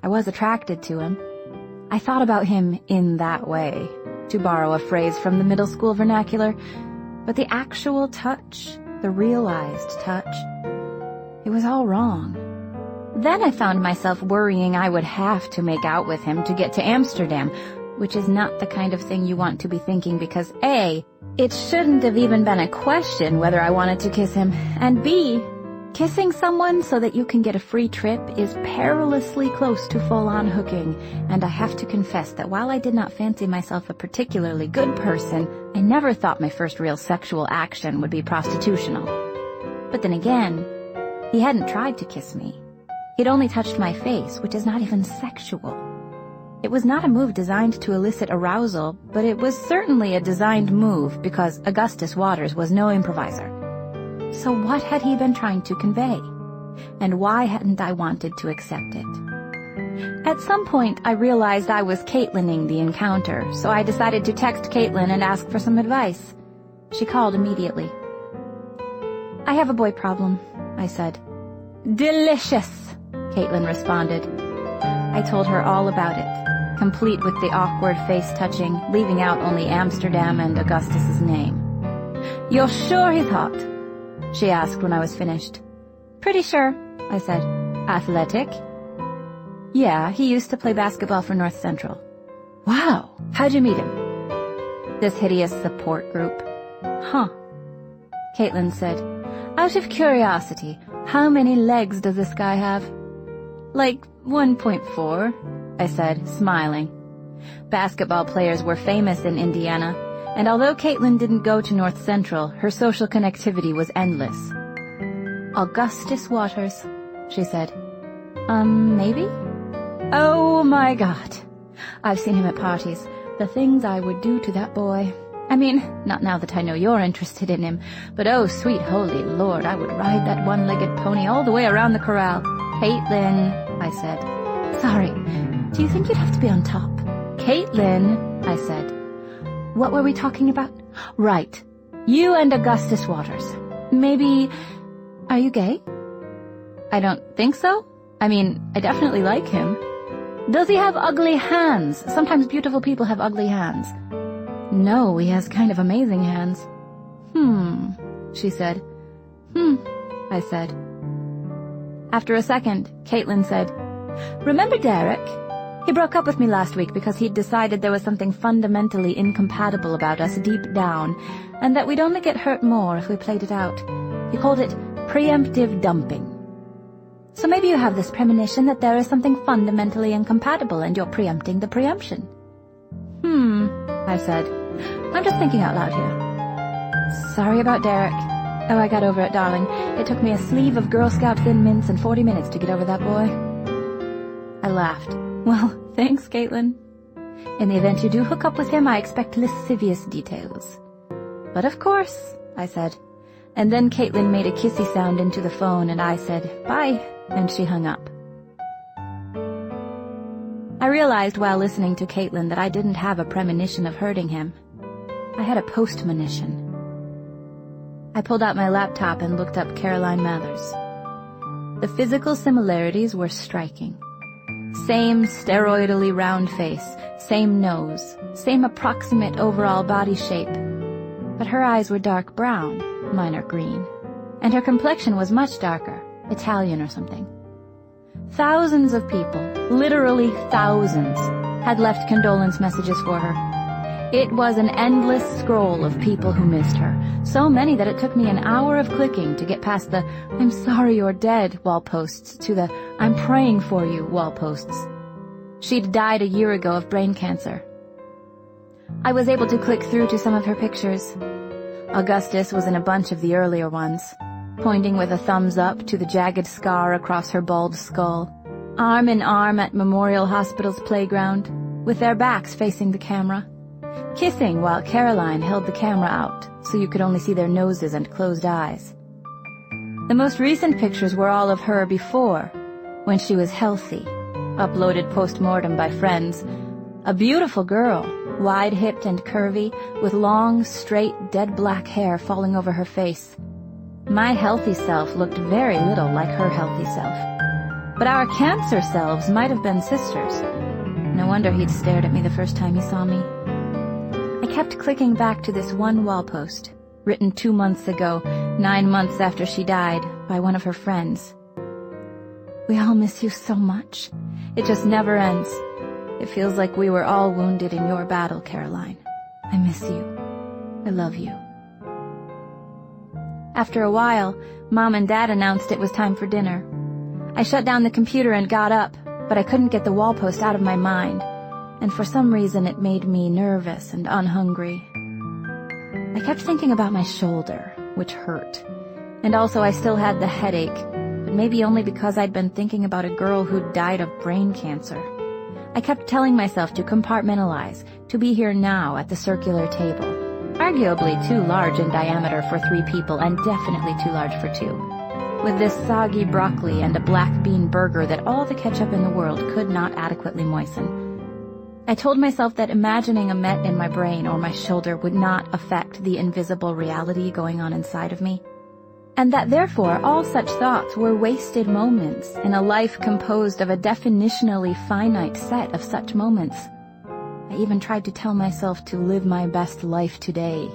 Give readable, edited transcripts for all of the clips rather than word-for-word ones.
I was attracted to him. I thought about him in that way, to borrow a phrase from the middle school vernacular, but the actual touch, the realized touch, it was all wrong. Then I found myself worrying I would have to make out with him to get to Amsterdam, which is not the kind of thing you want to be thinking because A, it shouldn't have even been a question whether I wanted to kiss him, and B, kissing someone so that you can get a free trip is perilously close to full-on hooking, and I have to confess that while I did not fancy myself a particularly good person, I never thought my first real sexual action would be prostitutional. But then again, he hadn't tried to kiss me. He'd only touched my face, which is not even sexual. It was not a move designed to elicit arousal, but it was certainly a designed move because Augustus Waters was no improviser. So what had he been trying to convey? And why hadn't I wanted to accept it? At some point, I realized I was Caitlining the encounter, so I decided to text Caitlin and ask for some advice. She called immediately. "I have a boy problem," I said. "Delicious," Caitlin responded. I told her all about it, complete with the awkward face-touching, leaving out only Amsterdam and Augustus's name. "You're sure he's hot?" she asked when I was finished. "Pretty sure," I said. "Athletic?" "Yeah, he used to play basketball for North Central." "Wow, how'd you meet him?" "This hideous support group." "Huh." Caitlin said, "Out of curiosity, how many legs does this guy have?" "Like 1.4, I said, smiling. Basketball players were famous in Indiana, and although Caitlin didn't go to North Central, her social connectivity was endless. "Augustus Waters," she said. Maybe?" "Oh my God. I've seen him at parties. The things I would do to that boy. I mean, not now that I know you're interested in him, but oh, sweet holy Lord, I would ride that one-legged pony all the way around the corral." "Caitlin," I said. "Sorry, do you think you'd have to be on top?" "Caitlin," I said. "What were we talking about?" "Right. You and Augustus Waters. Maybe... Are you gay?" "I don't think so. I mean, I definitely like him." "Does he have ugly hands? Sometimes beautiful people have ugly hands." "No, he has kind of amazing hands." She said. I said. After a second, Caitlin said, "Remember Derek? He broke up with me last week because he'd decided there was something fundamentally incompatible about us deep down, and that we'd only get hurt more if we played it out. He called it preemptive dumping. So maybe you have this premonition that there is something fundamentally incompatible and you're preempting the preemption." I said. "I'm just thinking out loud here." "Sorry about Derek." "Oh, I got over it, darling. It took me a sleeve of Girl Scout Thin Mints and 40 minutes to get over that boy." I laughed. "Well, thanks, Caitlin. In the event you do hook up with him, I expect lascivious details." "But of course," I said. And then Caitlin made a kissy sound into the phone, and I said, "Bye," and she hung up. I realized while listening to Caitlin that I didn't have a premonition of hurting him. I had a postmonition. I pulled out my laptop and looked up Caroline Mathers. The physical similarities were striking. Same steroidally round face, same nose, same approximate overall body shape. But her eyes were dark brown, mine are green, and her complexion was much darker, Italian or something. Thousands of people, literally thousands, had left condolence messages for her. It was an endless scroll of people who missed her, so many that it took me an hour of clicking to get past the "I'm sorry you're dead" wall posts to the "I'm praying for you" wall posts. She'd died a year ago of brain cancer. I was able to click through to some of her pictures. Augustus was in a bunch of the earlier ones, pointing with a thumbs up to the jagged scar across her bald skull, arm in arm at Memorial Hospital's playground, with their backs facing the camera, kissing while Caroline held the camera out so you could only see their noses and closed eyes. The most recent pictures were all of her before, when she was healthy, uploaded post-mortem by friends. A beautiful girl, wide-hipped and curvy, with long, straight, dead black hair falling over her face. My healthy self looked very little like her healthy self. but our cancer selves might have been sisters. No wonder he'd stared at me the first time he saw me. I kept clicking back to this one wall post, written 2 months ago, 9 months after she died, by one of her friends. We all miss you so much. It just never ends. It feels like we were all wounded in your battle, Caroline. I miss you. I love you. After a while, Mom and Dad announced it was time for dinner. I shut down the computer and got up, but I couldn't get the wall post out of my mind, and for some reason it made me nervous and unhungry. I kept thinking about my shoulder, which hurt, and also I still had the headache, but maybe only because I'd been thinking about a girl who'd died of brain cancer. I kept telling myself to compartmentalize, to be here now at the circular table, arguably too large in diameter for 3 people and definitely too large for 2, with this soggy broccoli and a black bean burger that all the ketchup in the world could not adequately moisten. I told myself that imagining a met in my brain or my shoulder would not affect the invisible reality going on inside of me, and that therefore all such thoughts were wasted moments in a life composed of a definitionally finite set of such moments. I even tried to tell myself to live my best life today.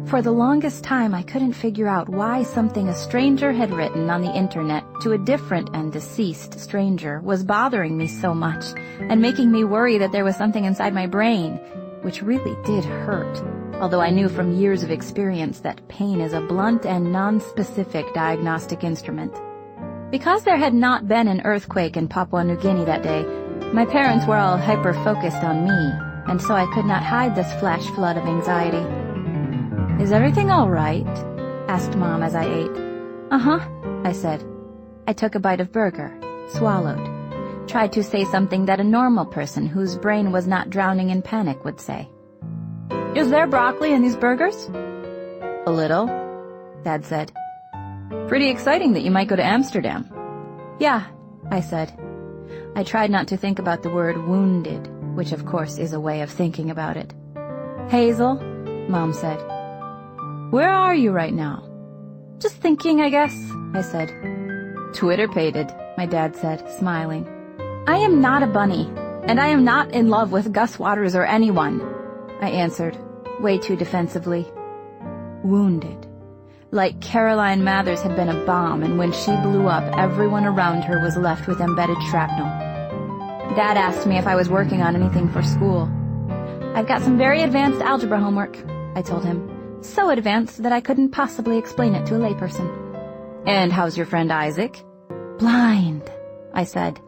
For the longest time, I couldn't figure out why something a stranger had written on the internet to a different and deceased stranger was bothering me so much and making me worry that there was something inside my brain, which really did hurt, although I knew from years of experience that pain is a blunt and non-specific diagnostic instrument. Because there had not been an earthquake in Papua New Guinea that day, my parents were all hyper-focused on me, and so I could not hide this flash flood of anxiety. "Is everything all right?" asked Mom as I ate. "Uh-huh," I said. I took a bite of burger, swallowed, tried to say something that a normal person whose brain was not drowning in panic would say. "Is there broccoli in these burgers?" "A little," Dad said. "Pretty exciting that you might go to Amsterdam." "Yeah," I said. I tried not to think about the word wounded, which of course is a way of thinking about it. "Hazel," Mom said. "Where are you right now?" "Just thinking, I guess," I said. "Twitter-pated," my dad said, smiling. "I am not a bunny, and I am not in love with Gus Waters or anyone," I answered, way too defensively. Wounded. Like Caroline Mathers had been a bomb, and when she blew up, everyone around her was left with embedded shrapnel. Dad asked me if I was working on anything for school. "I've got some very advanced algebra homework," I told him. So advanced that I couldn't possibly explain it to a layperson. "And how's your friend Isaac?" "Blind," I said.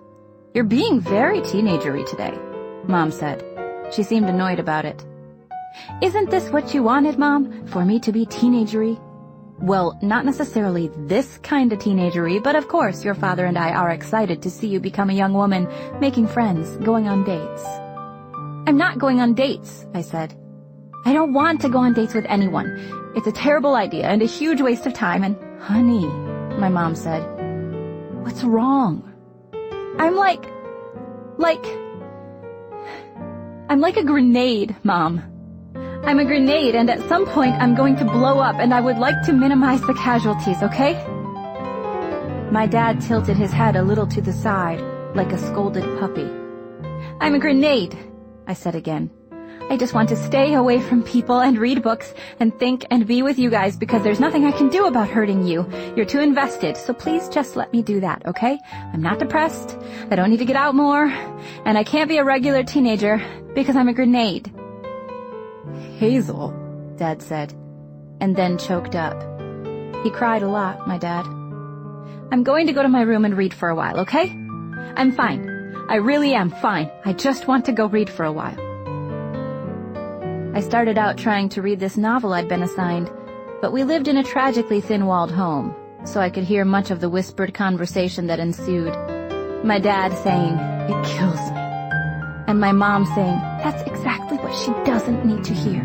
"You're being very teenagery today," Mom said. She seemed annoyed about it. "Isn't this what you wanted, Mom? For me to be teenagery?" "Well, not necessarily this kind of teenagery, but of course your father and I are excited to see you become a young woman, making friends, going on dates." "I'm not going on dates," I said. "I don't want to go on dates with anyone. It's a terrible idea and a huge waste of time and—" "Honey," my mom said. "What's wrong?" I'm like a grenade, Mom. I'm a grenade, and at some point I'm going to blow up, and I would like to minimize the casualties, okay?" My dad tilted his head a little to the side, like a scolded puppy. "I'm a grenade," I said again. "I just want to stay away from people and read books and think and be with you guys because there's nothing I can do about hurting you. You're too invested, so please just let me do that, okay? I'm not depressed, I don't need to get out more, and I can't be a regular teenager because I'm a grenade." "Hazel," Dad said, and then choked up. He cried a lot, my dad. "I'm going to go to my room and read for a while, okay? I'm fine. I really am fine. I just want to go read for a while." I started out trying to read this novel I'd been assigned, but we lived in a tragically thin-walled home, so I could hear much of the whispered conversation that ensued. My dad saying, "It kills me," and my mom saying, "That's exactly what she doesn't need to hear,"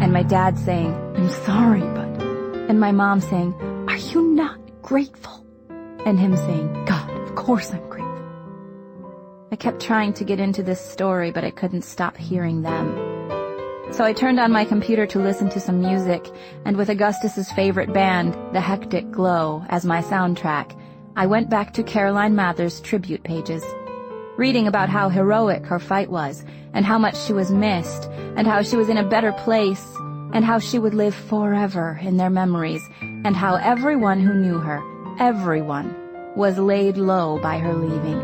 and my dad saying, "I'm sorry, but," and my mom saying, "Are you not grateful?" and him saying, "God, of course I'm grateful." I kept trying to get into this story, but I couldn't stop hearing them. So I turned on my computer to listen to some music, and with Augustus's favorite band, The Hectic Glow, as my soundtrack, I went back to Caroline Mather's tribute pages, reading about how heroic her fight was, and how much she was missed, and how she was in a better place, and how she would live forever in their memories, and how everyone who knew her, everyone, was laid low by her leaving.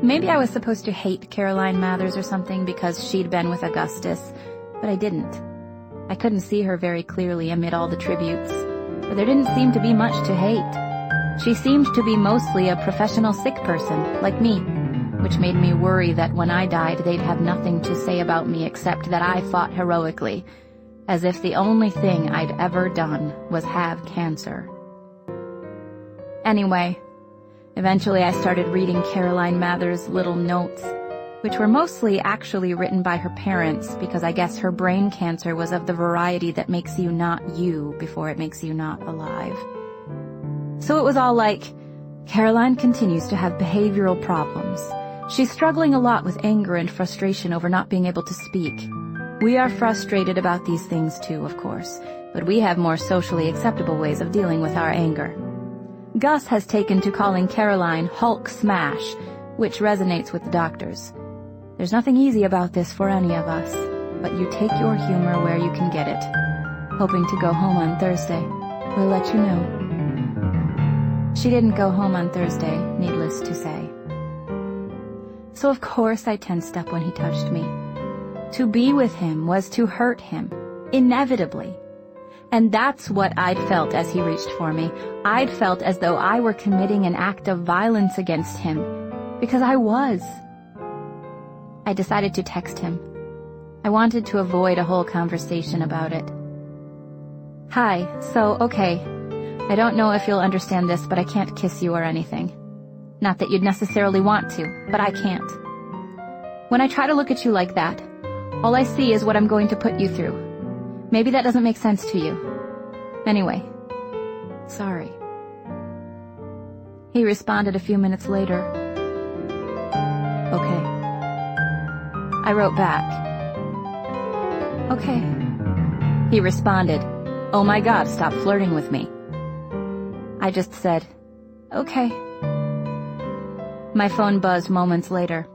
Maybe I was supposed to hate Caroline Mathers or something because she'd been with Augustus, but I didn't. I couldn't see her very clearly amid all the tributes, but there didn't seem to be much to hate. She seemed to be mostly a professional sick person, like me, which made me worry that when I died they'd have nothing to say about me except that I fought heroically, as if the only thing I'd ever done was have cancer. Anyway, eventually I started reading Caroline Mather's little notes, which were mostly actually written by her parents because I guess her brain cancer was of the variety that makes you not you before it makes you not alive. So it was all like, Caroline continues to have behavioral problems. She's struggling a lot with anger and frustration over not being able to speak. We are frustrated about these things too, of course, but we have more socially acceptable ways of dealing with our anger. Gus has taken to calling Caroline Hulk Smash, which resonates with the doctors. There's nothing easy about this for any of us, but you take your humor where you can get it. Hoping to go home on Thursday. We'll let you know. She didn't go home on Thursday, needless to say. So of course I tensed up when he touched me. To be with him was to hurt him, inevitably. And that's what I'd felt as he reached for me. I'd felt as though I were committing an act of violence against him, because I was. I decided to text him. I wanted to avoid a whole conversation about it. Hi, so, okay. I don't know if you'll understand this, but I can't kiss you or anything. Not that you'd necessarily want to, but I can't. When I try to look at you like that, all I see is what I'm going to put you through. Maybe that doesn't make sense to you. Anyway, sorry. He responded a few minutes later. Okay. I wrote back. Okay. He responded, oh my God, stop flirting with me. I just said, okay. My phone buzzed moments later.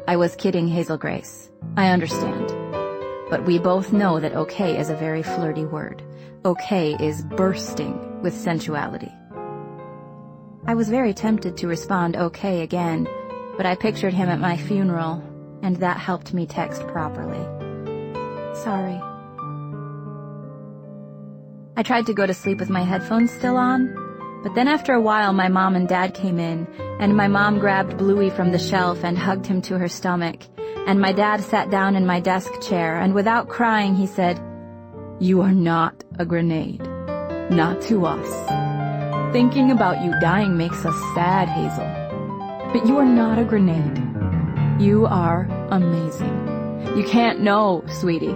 I was kidding, Hazel Grace. I understand. But we both know that okay is a very flirty word. Okay is bursting with sensuality. I was very tempted to respond okay again, but I pictured him at my funeral, and that helped me text properly. Sorry. I tried to go to sleep with my headphones still on, but then after a while my mom and dad came in, and my mom grabbed Bluey from the shelf and hugged him to her stomach, and my dad sat down in my desk chair, and without crying he said, you are not a grenade. Not to us. Thinking about you dying makes us sad, Hazel. But you are not a grenade. You are amazing. You can't know, sweetie,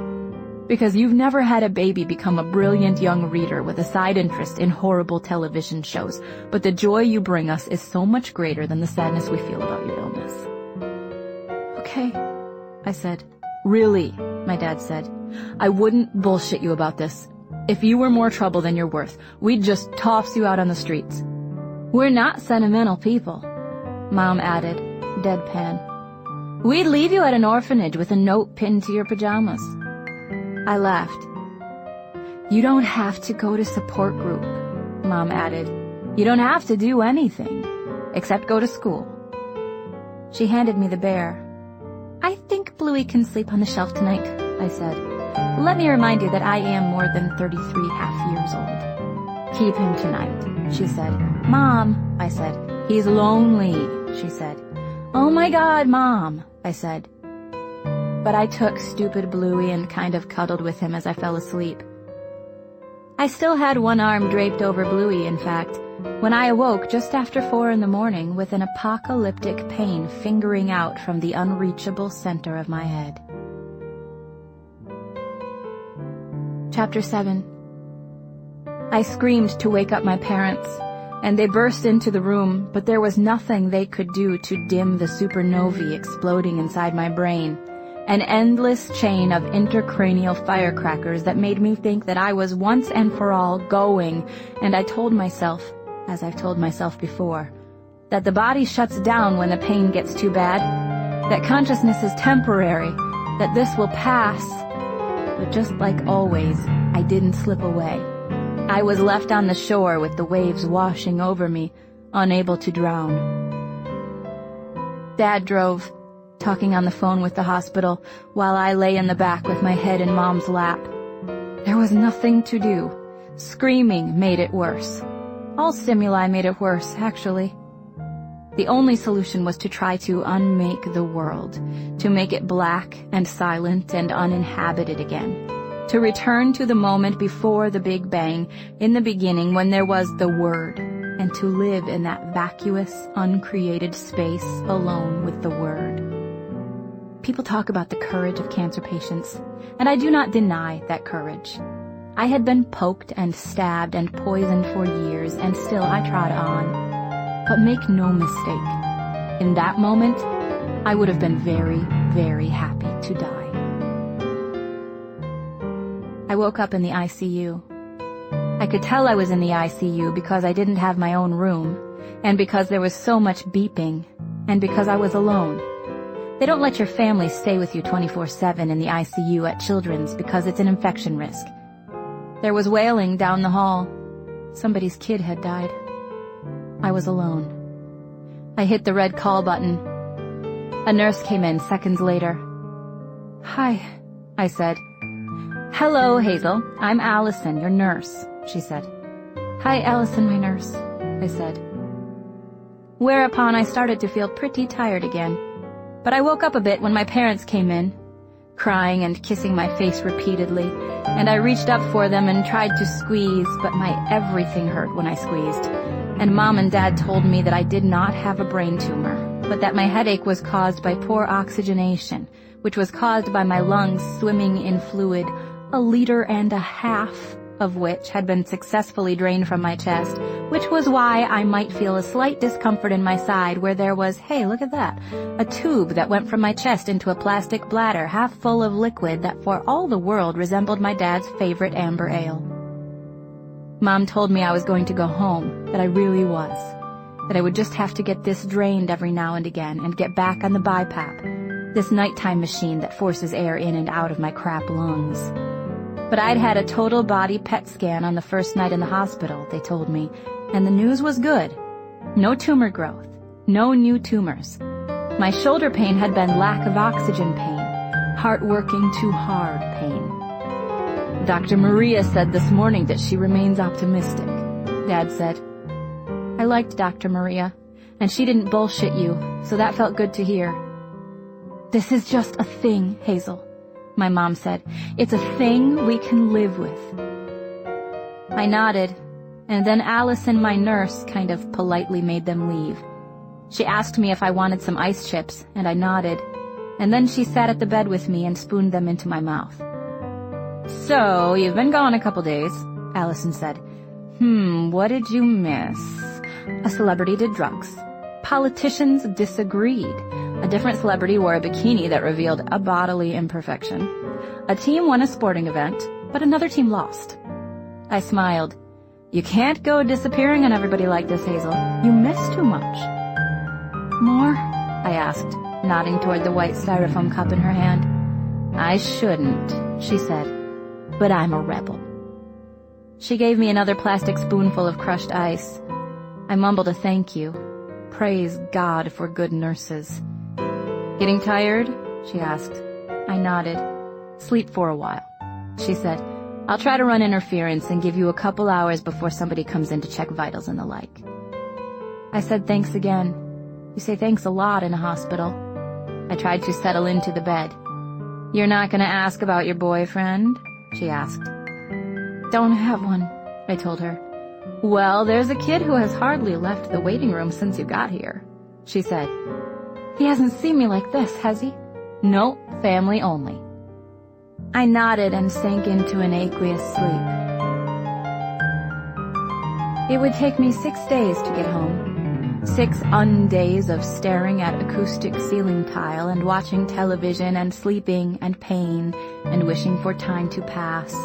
because you've never had a baby become a brilliant young reader with a side interest in horrible television shows, but the joy you bring us is so much greater than the sadness we feel about your illness. Okay, I said. Really, my dad said. I wouldn't bullshit you about this. If you were more trouble than you're worth, we'd just toss you out on the streets. We're not sentimental people, Mom added, deadpan. We'd leave you at an orphanage with a note pinned to your pajamas. I laughed. You don't have to go to support group, Mom added. You don't have to do anything, except go to school. She handed me the bear. I think Bluey can sleep on the shelf tonight, I said. Let me remind you that I am more than 33 half years old. Keep him tonight, she said. Mom, I said. He's lonely, she said. Oh my God, Mom, I said. But I took stupid Bluey and kind of cuddled with him as I fell asleep. I still had one arm draped over Bluey, in fact, when I awoke just after 4 a.m. with an apocalyptic pain fingering out from the unreachable center of my head. Chapter 7. I screamed to wake up my parents, and they burst into the room, but there was nothing they could do to dim the supernovae exploding inside my brain, an endless chain of intercranial firecrackers that made me think that I was once and for all going, and I told myself, as I've told myself before, that the body shuts down when the pain gets too bad, that consciousness is temporary, that this will pass. But just like always, I didn't slip away. I was left on the shore with the waves washing over me, unable to drown. Dad drove, talking on the phone with the hospital, while I lay in the back with my head in Mom's lap. There was nothing to do. Screaming made it worse. All stimuli made it worse, actually. The only solution was to try to unmake the world, to make it black and silent and uninhabited again, to return to the moment before the Big Bang, in the beginning when there was the Word, and to live in that vacuous, uncreated space alone with the Word. People talk about the courage of cancer patients, and I do not deny that courage. I had been poked and stabbed and poisoned for years, and still I trod on. But make no mistake, in that moment, I would have been very, very happy to die. I woke up in the ICU. I could tell I was in the ICU because I didn't have my own room, and because there was so much beeping, and because I was alone. They don't let your family stay with you 24/7 in the ICU at Children's because it's an infection risk. There was wailing down the hall. Somebody's kid had died. I was alone. I hit the red call button. A nurse came in seconds later. "Hi," I said. "Hello, Hazel. I'm Allison, your nurse," she said. "Hi, Allison, my nurse," I said. Whereupon I started to feel pretty tired again. But I woke up a bit when my parents came in, crying and kissing my face repeatedly, and I reached up for them and tried to squeeze, but my everything hurt when I squeezed. And Mom and Dad told me that I did not have a brain tumor, but that my headache was caused by poor oxygenation, which was caused by my lungs swimming in fluid, 1.5 liters of which had been successfully drained from my chest, which was why I might feel a slight discomfort in my side where there was, hey, look at that, a tube that went from my chest into a plastic bladder half full of liquid that for all the world resembled my dad's favorite amber ale. Mom told me I was going to go home, that I really was, that I would just have to get this drained every now and again and get back on the BiPAP, this nighttime machine that forces air in and out of my crap lungs. But I'd had a total body PET scan on the first night in the hospital, they told me, and the news was good. No tumor growth, no new tumors. My shoulder pain had been lack of oxygen pain, heart working too hard pain. Dr. Maria said this morning that she remains optimistic, Dad said. I liked Dr. Maria, and she didn't bullshit you, so that felt good to hear. This is just a thing, Hazel, my mom said. It's a thing we can live with. I nodded, and then Allison, my nurse, kind of politely made them leave. She asked me if I wanted some ice chips, and I nodded, and then she sat at the bed with me and spooned them into my mouth. So, you've been gone a couple days, Allison said. What did you miss? A celebrity did drugs. Politicians disagreed. A different celebrity wore a bikini that revealed a bodily imperfection. A team won a sporting event, but another team lost. I smiled. You can't go disappearing on everybody like this, Hazel. You miss too much. More? I asked, nodding toward the white styrofoam cup in her hand. I shouldn't, she said, but I'm a rebel. She gave me another plastic spoonful of crushed ice. I mumbled a thank you. Praise God for good nurses. Getting tired? She asked. I nodded. Sleep for a while, she said. I'll try to run interference and give you a couple hours before somebody comes in to check vitals and the like. I said thanks again. You say thanks a lot in a hospital. I tried to settle into the bed. You're not going to ask about your boyfriend? She asked. Don't have one, I told her. Well, there's a kid who has hardly left the waiting room since you got here, she said. He hasn't seen me like this, has he? No, family only. I nodded and sank into an aqueous sleep. It would take me 6 days to get home. 6 undays of staring at acoustic ceiling tile and watching television and sleeping and pain and wishing for time to pass.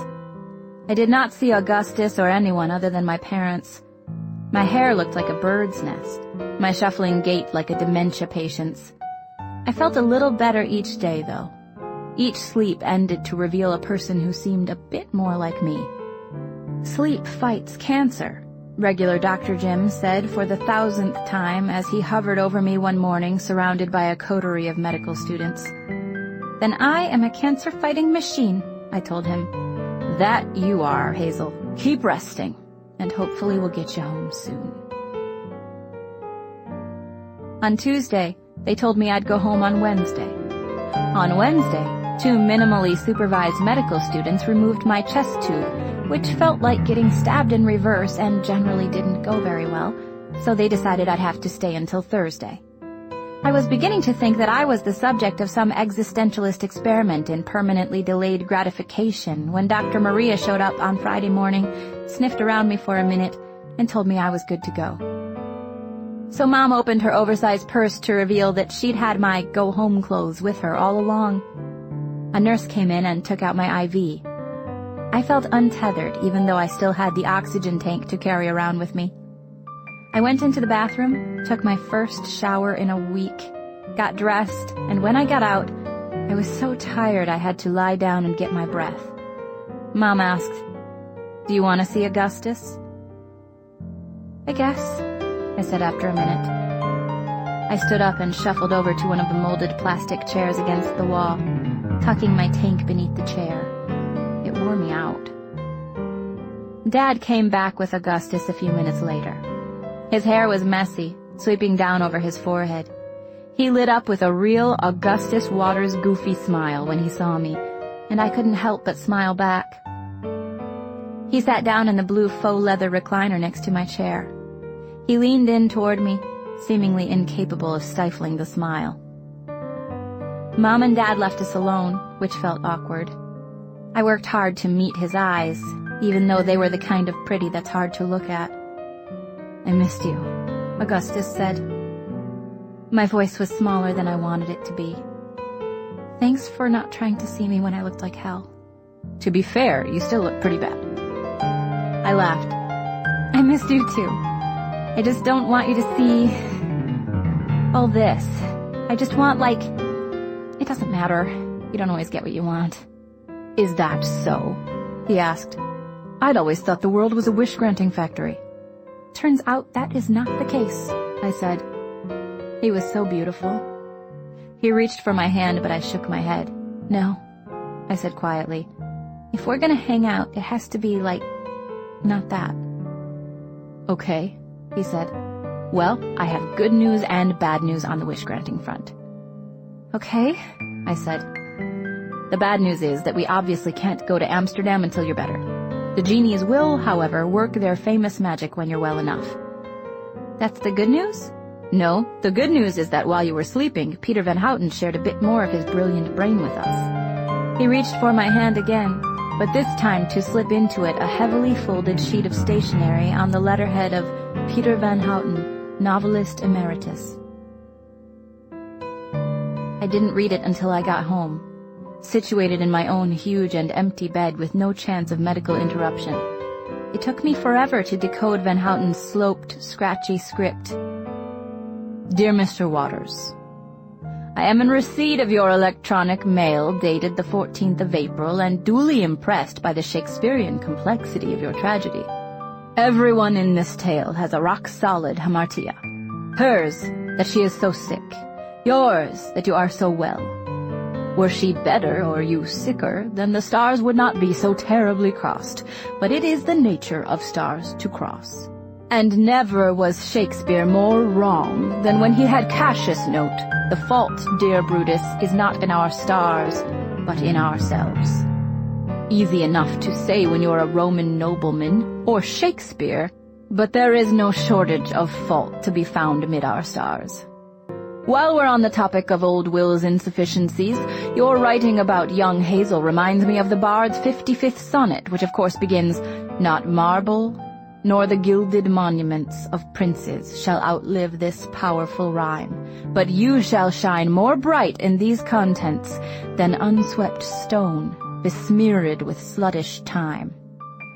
I did not see Augustus or anyone other than my parents. My hair looked like a bird's nest, my shuffling gait like a dementia patient's. I felt a little better each day, though. Each sleep ended to reveal a person who seemed a bit more like me. Sleep fights cancer, regular Dr. Jim said for the 1,000th time as he hovered over me one morning surrounded by a coterie of medical students. Then I am a cancer-fighting machine, I told him. That you are, Hazel. Keep resting, and hopefully we'll get you home soon. On Tuesday, they told me I'd go home on Wednesday. On Wednesday, 2 minimally supervised medical students removed my chest tube, which felt like getting stabbed in reverse and generally didn't go very well, so they decided I'd have to stay until Thursday. I was beginning to think that I was the subject of some existentialist experiment in permanently delayed gratification when Dr. Maria showed up on Friday morning, sniffed around me for a minute, and told me I was good to go. So Mom opened her oversized purse to reveal that she'd had my go-home clothes with her all along. A nurse came in and took out my IV. I felt untethered, even though I still had the oxygen tank to carry around with me. I went into the bathroom, took my first shower in a week, got dressed, and when I got out, I was so tired I had to lie down and get my breath. Mom asked, "Do you want to see Augustus?" "I guess," I said after a minute. I stood up and shuffled over to one of the molded plastic chairs against the wall, tucking my tank beneath the chair. It wore me out. Dad came back with Augustus a few minutes later. His hair was messy, sweeping down over his forehead. He lit up with a real Augustus Waters goofy smile when he saw me, and I couldn't help but smile back. He sat down in the blue faux leather recliner next to my chair. He leaned in toward me, seemingly incapable of stifling the smile. Mom and Dad left us alone, which felt awkward. I worked hard to meet his eyes, even though they were the kind of pretty that's hard to look at. "I missed you," Augustus said. My voice was smaller than I wanted it to be. "Thanks for not trying to see me when I looked like hell." "To be fair, you still look pretty bad." I laughed. "I missed you too. I just don't want you to see all this. I just want, like, it doesn't matter. You don't always get what you want." "Is that so?" he asked. "I'd always thought the world was a wish-granting factory." "Turns out that is not the case," I said. He was so beautiful. He reached for my hand, but I shook my head. "No," I said quietly. "If we're gonna hang out, it has to be, like, not that." "Okay," he said. "Well, I have good news and bad news on the wish-granting front." "Okay," I said. "The bad news is that we obviously can't go to Amsterdam until you're better. The genies will, however, work their famous magic when you're well enough." "That's the good news?" "No, the good news is that while you were sleeping, Peter Van Houten shared a bit more of his brilliant brain with us." He reached for my hand again, but this time to slip into it a heavily folded sheet of stationery on the letterhead of Peter Van Houten, Novelist Emeritus. I didn't read it until I got home, situated in my own huge and empty bed with no chance of medical interruption. It took me forever to decode Van Houten's sloped, scratchy script. "Dear Mr. Waters, I am in receipt of your electronic mail dated the 14th of April and duly impressed by the Shakespearean complexity of your tragedy. Everyone in this tale has a rock-solid hamartia. Hers, that she is so sick. Yours, that you are so well. Were she better or you sicker, then the stars would not be so terribly crossed, but it is the nature of stars to cross. And never was Shakespeare more wrong than when he had Cassius note, the fault, dear Brutus, is not in our stars, but in ourselves. Easy enough to say when you're a Roman nobleman, or Shakespeare, but there is no shortage of fault to be found amid our stars. While we're on the topic of old Will's insufficiencies, your writing about young Hazel reminds me of the Bard's 55th sonnet, which of course begins, "Not marble, nor the gilded monuments of princes shall outlive this powerful rhyme, but you shall shine more bright in these contents than unswept stone besmeared with sluttish time."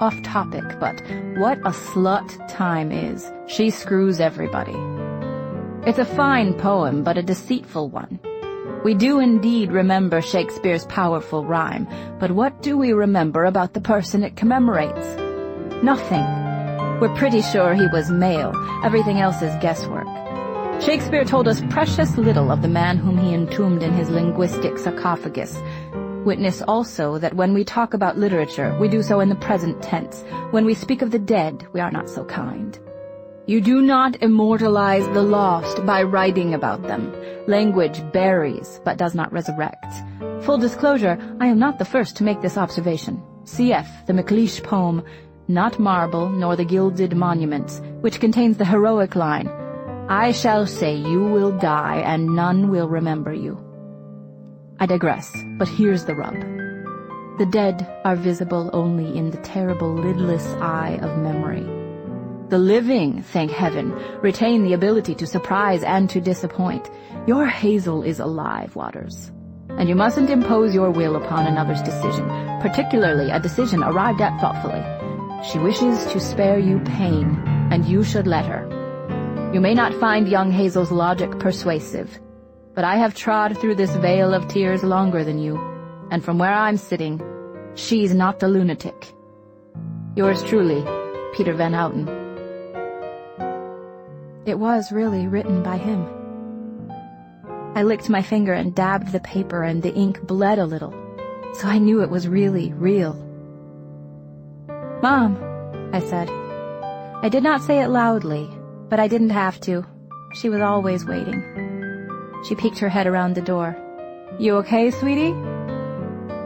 off topic, but what a slut time is. She screws everybody. It's a fine poem, but a deceitful one. We do indeed remember Shakespeare's powerful rhyme, but what do we remember about the person it commemorates? Nothing. We're pretty sure he was male. Everything else is guesswork. Shakespeare told us precious little of the man whom he entombed in his linguistic sarcophagus. Witness also that when we talk about literature, we do so in the present tense. When we speak of the dead, we are not so kind. You do not immortalize the lost by writing about them. Language buries, but does not resurrect. Full disclosure, I am not the first to make this observation. Cf. the MacLeish poem, Not Marble nor the Gilded Monuments, which contains the heroic line, I shall say you will die and none will remember you. I digress, but here's the rub. The dead are visible only in the terrible lidless eye of memory. The living, thank heaven, retain the ability to surprise and to disappoint. Your Hazel is alive, Waters. And you mustn't impose your will upon another's decision, particularly a decision arrived at thoughtfully. She wishes to spare you pain, and you should let her. You may not find young Hazel's logic persuasive, but I have trod through this vale of tears longer than you, and from where I'm sitting, she's not the lunatic. Yours truly, Peter Van Houten. It was really written by him. I licked my finger and dabbed the paper, and the ink bled a little, so I knew it was really real. Mom, I said. I did not say it loudly, but I didn't have to. She was always waiting. She peeked her head around the door. You okay, sweetie?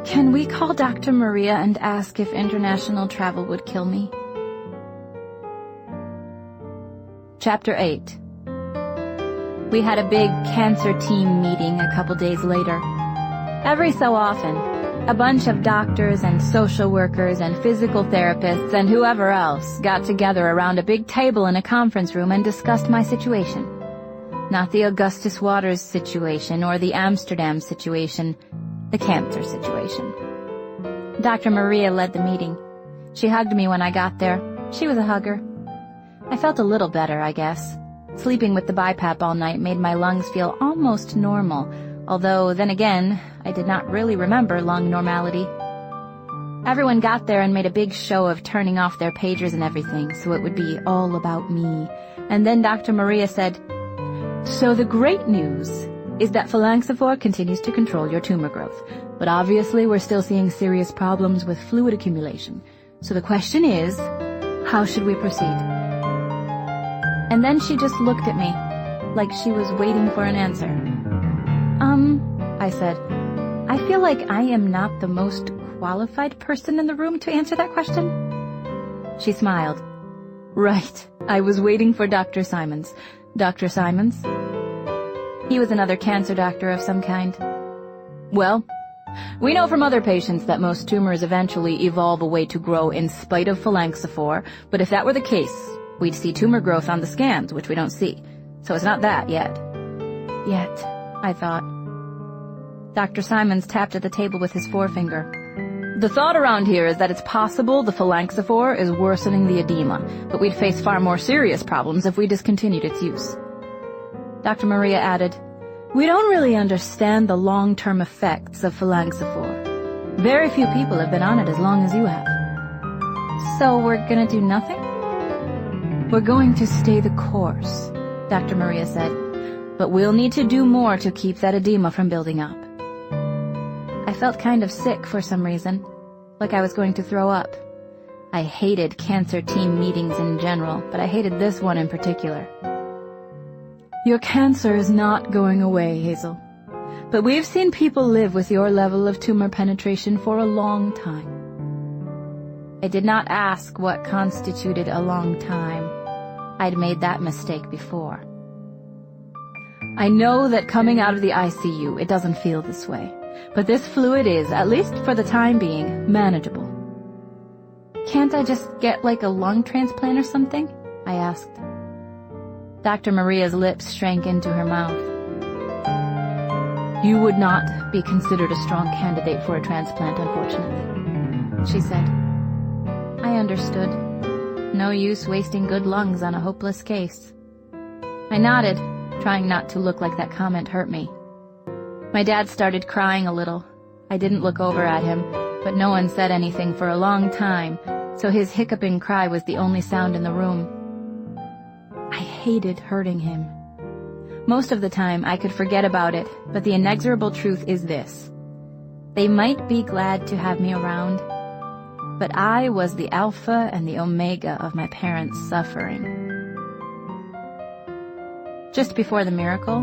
Can we call Dr. Maria and ask if international travel would kill me? Chapter 8. We had a big cancer team meeting a couple days later. Every so often, a bunch of doctors and social workers and physical therapists and whoever else got together around a big table in a conference room and discussed my situation. Not the Augustus Waters situation or the Amsterdam situation, the cancer situation. Dr. Maria led the meeting. She hugged me when I got there. She was a hugger. I felt a little better, I guess. Sleeping with the BiPAP all night made my lungs feel almost normal, although, then again, I did not really remember lung normality. Everyone got there and made a big show of turning off their pagers and everything, so it would be all about me. And then Dr. Maria said, So the great news is that phalanxophore continues to control your tumor growth, but obviously we're still seeing serious problems with fluid accumulation. So the question is, how should we proceed? And then she just looked at me, like she was waiting for an answer. I said, I feel like I am not the most qualified person in the room to answer that question. She smiled. Right, I was waiting for Dr. Simons. Dr. Simons? He was another cancer doctor of some kind. Well, we know from other patients that most tumors eventually evolve a way to grow in spite of phalanxophore, but if that were the case, we'd see tumor growth on the scans, which we don't see. So it's not that yet. Yet, I thought. Dr. Simons tapped at the table with his forefinger. The thought around here is that it's possible the phalanxophore is worsening the edema, but we'd face far more serious problems if we discontinued its use. Dr. Maria added, We don't really understand the long-term effects of phalanxophore. Very few people have been on it as long as you have. So we're gonna do nothing? We're going to stay the course, Dr. Maria said, but we'll need to do more to keep that edema from building up. I felt kind of sick for some reason, like I was going to throw up. I hated cancer team meetings in general, but I hated this one in particular. Your cancer is not going away, Hazel, but we've seen people live with your level of tumor penetration for a long time. I did not ask what constituted a long time. I'd made that mistake before. I know that coming out of the ICU, it doesn't feel this way, but this fluid is, at least for the time being, manageable. Can't I just get like a lung transplant or something? I asked. Dr. Maria's lips shrank into her mouth. You would not be considered a strong candidate for a transplant, unfortunately, she said. I understood. No use wasting good lungs on a hopeless case. I nodded, trying not to look like that comment hurt me. My dad started crying a little. I didn't look over at him, but no one said anything for a long time, so his hiccuping cry was the only sound in the room. I hated hurting him. Most of the time I could forget about it, but the inexorable truth is this. They might be glad to have me around, but I was the alpha and the omega of my parents' suffering. Just before the miracle,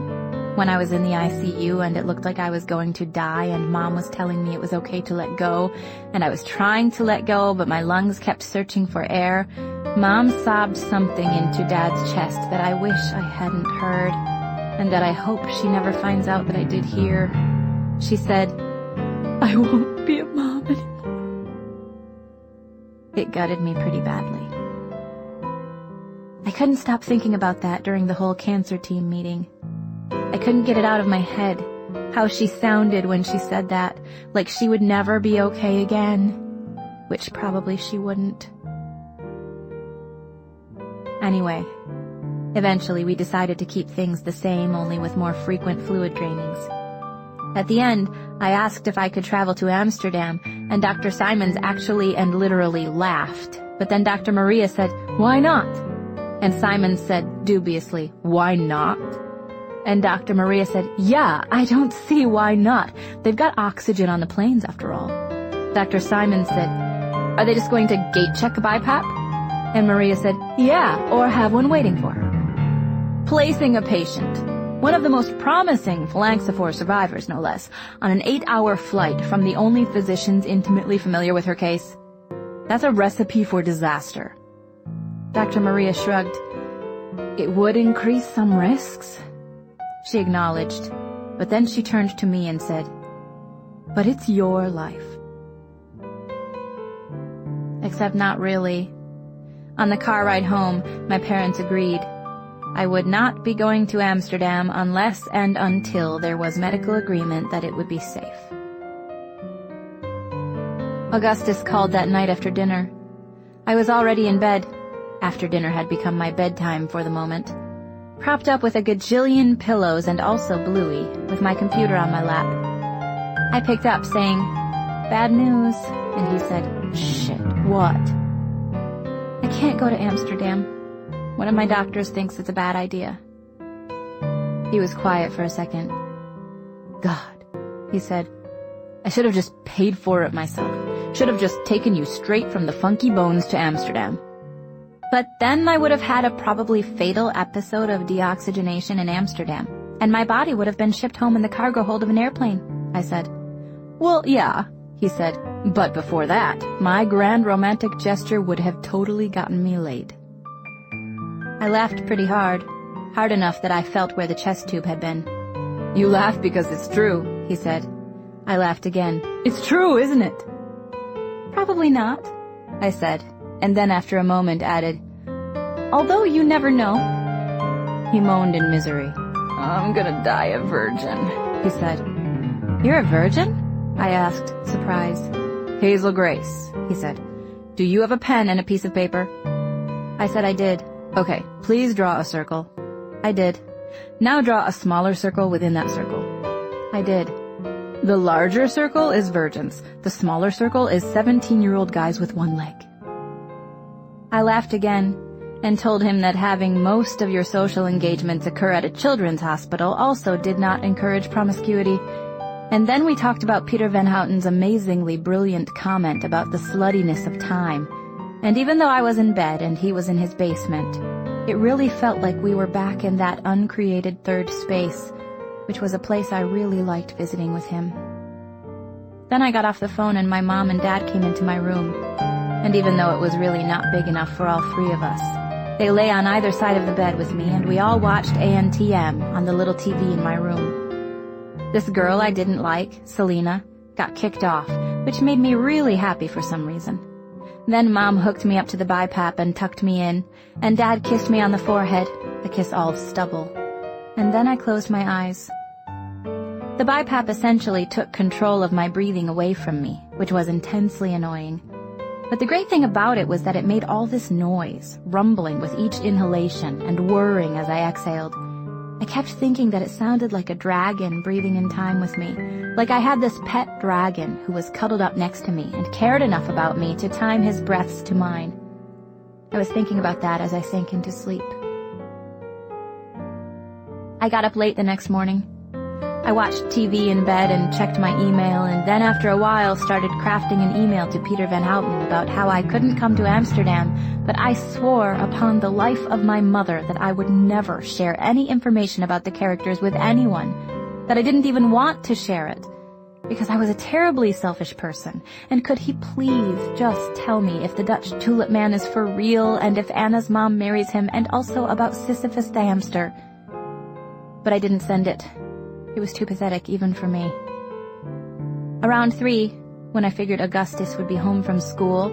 when I was in the ICU and it looked like I was going to die and Mom was telling me it was okay to let go, and I was trying to let go but my lungs kept searching for air, Mom sobbed something into Dad's chest that I wish I hadn't heard, and that I hope she never finds out that I did hear. She said, "I won't be a mom anymore." It gutted me pretty badly. I couldn't stop thinking about that during the whole cancer team meeting. I couldn't get it out of my head, how she sounded when she said that, like she would never be okay again, which probably she wouldn't. Anyway, eventually we decided to keep things the same, only with more frequent fluid drainings. At the end, I asked if I could travel to Amsterdam, and Dr. Simons actually and literally laughed. But then Dr. Maria said, "Why not?" And Simons said dubiously, "Why not?" And Dr. Maria said, "Yeah, I don't see why not. They've got oxygen on the planes after all." Dr. Simons said, "Are they just going to gate check a BiPAP?" And Maria said, "Yeah, or have one waiting for her." Placing a patient, one of the most promising phalanxophore survivors no less, on an 8-hour flight from the only physicians intimately familiar with her case. That's a recipe for disaster. Dr. Maria shrugged. "It would increase some risks," she acknowledged, but then she turned to me and said, "But it's your life." Except not really. On the car ride home, my parents agreed. I would not be going to Amsterdam unless and until there was medical agreement that it would be safe. Augustus called that night after dinner. I was already in bed. After dinner had become my bedtime for the moment. Propped up with a gajillion pillows and also Bluey, with my computer on my lap. I picked up saying, "Bad news," and he said, "Shit, what?" "I can't go to Amsterdam. One of my doctors thinks it's a bad idea." He was quiet for a second. "God," he said, "I should have just paid for it myself. Should have just taken you straight from the funky bones to Amsterdam." But then I would have had a probably fatal episode of deoxygenation in Amsterdam, and my body would have been shipped home in the cargo hold of an airplane, I said. "Well, yeah," he said, "but before that, my grand romantic gesture would have totally gotten me laid." I laughed pretty hard enough that I felt where the chest tube had been. "You laugh because it's true," he said. I laughed again. "It's true, isn't it?" "Probably not," I said, and then after a moment added, "Although you never know." He moaned in misery. "I'm gonna die a virgin," he said. "You're a virgin?" I asked, surprised. "Hazel Grace," he said. "Do you have a pen and a piece of paper?" I said I did. "Okay, please draw a circle." I did. "Now draw a smaller circle within that circle." I did. "The larger circle is virgins. The smaller circle is 17-year-old guys with one leg." I laughed again and told him that having most of your social engagements occur at a children's hospital also did not encourage promiscuity. And then we talked about Peter Van Houten's amazingly brilliant comment about the sluttiness of time. And even though I was in bed and he was in his basement, it really felt like we were back in that uncreated third space, which was a place I really liked visiting with him. Then I got off the phone and my mom and dad came into my room. And even though it was really not big enough for all three of us, they lay on either side of the bed with me and we all watched ANTM on the little TV in my room. This girl I didn't like, Selena, got kicked off, which made me really happy for some reason. Then Mom hooked me up to the BiPAP and tucked me in, and Dad kissed me on the forehead, a kiss all of stubble. And then I closed my eyes. The BiPAP essentially took control of my breathing away from me, which was intensely annoying. But the great thing about it was that it made all this noise, rumbling with each inhalation and whirring as I exhaled. I kept thinking that it sounded like a dragon breathing in time with me, like I had this pet dragon who was cuddled up next to me and cared enough about me to time his breaths to mine. I was thinking about that as I sank into sleep. I got up late the next morning. I watched TV in bed and checked my email, and then after a while started crafting an email to Peter Van Houten about how I couldn't come to Amsterdam, but I swore upon the life of my mother that I would never share any information about the characters with anyone, that I didn't even want to share it, because I was a terribly selfish person, and could he please just tell me if the Dutch tulip man is for real and if Anna's mom marries him, and also about Sisyphus the hamster. But I didn't send it. It was too pathetic even for me. Around 3, when I figured Augustus would be home from school,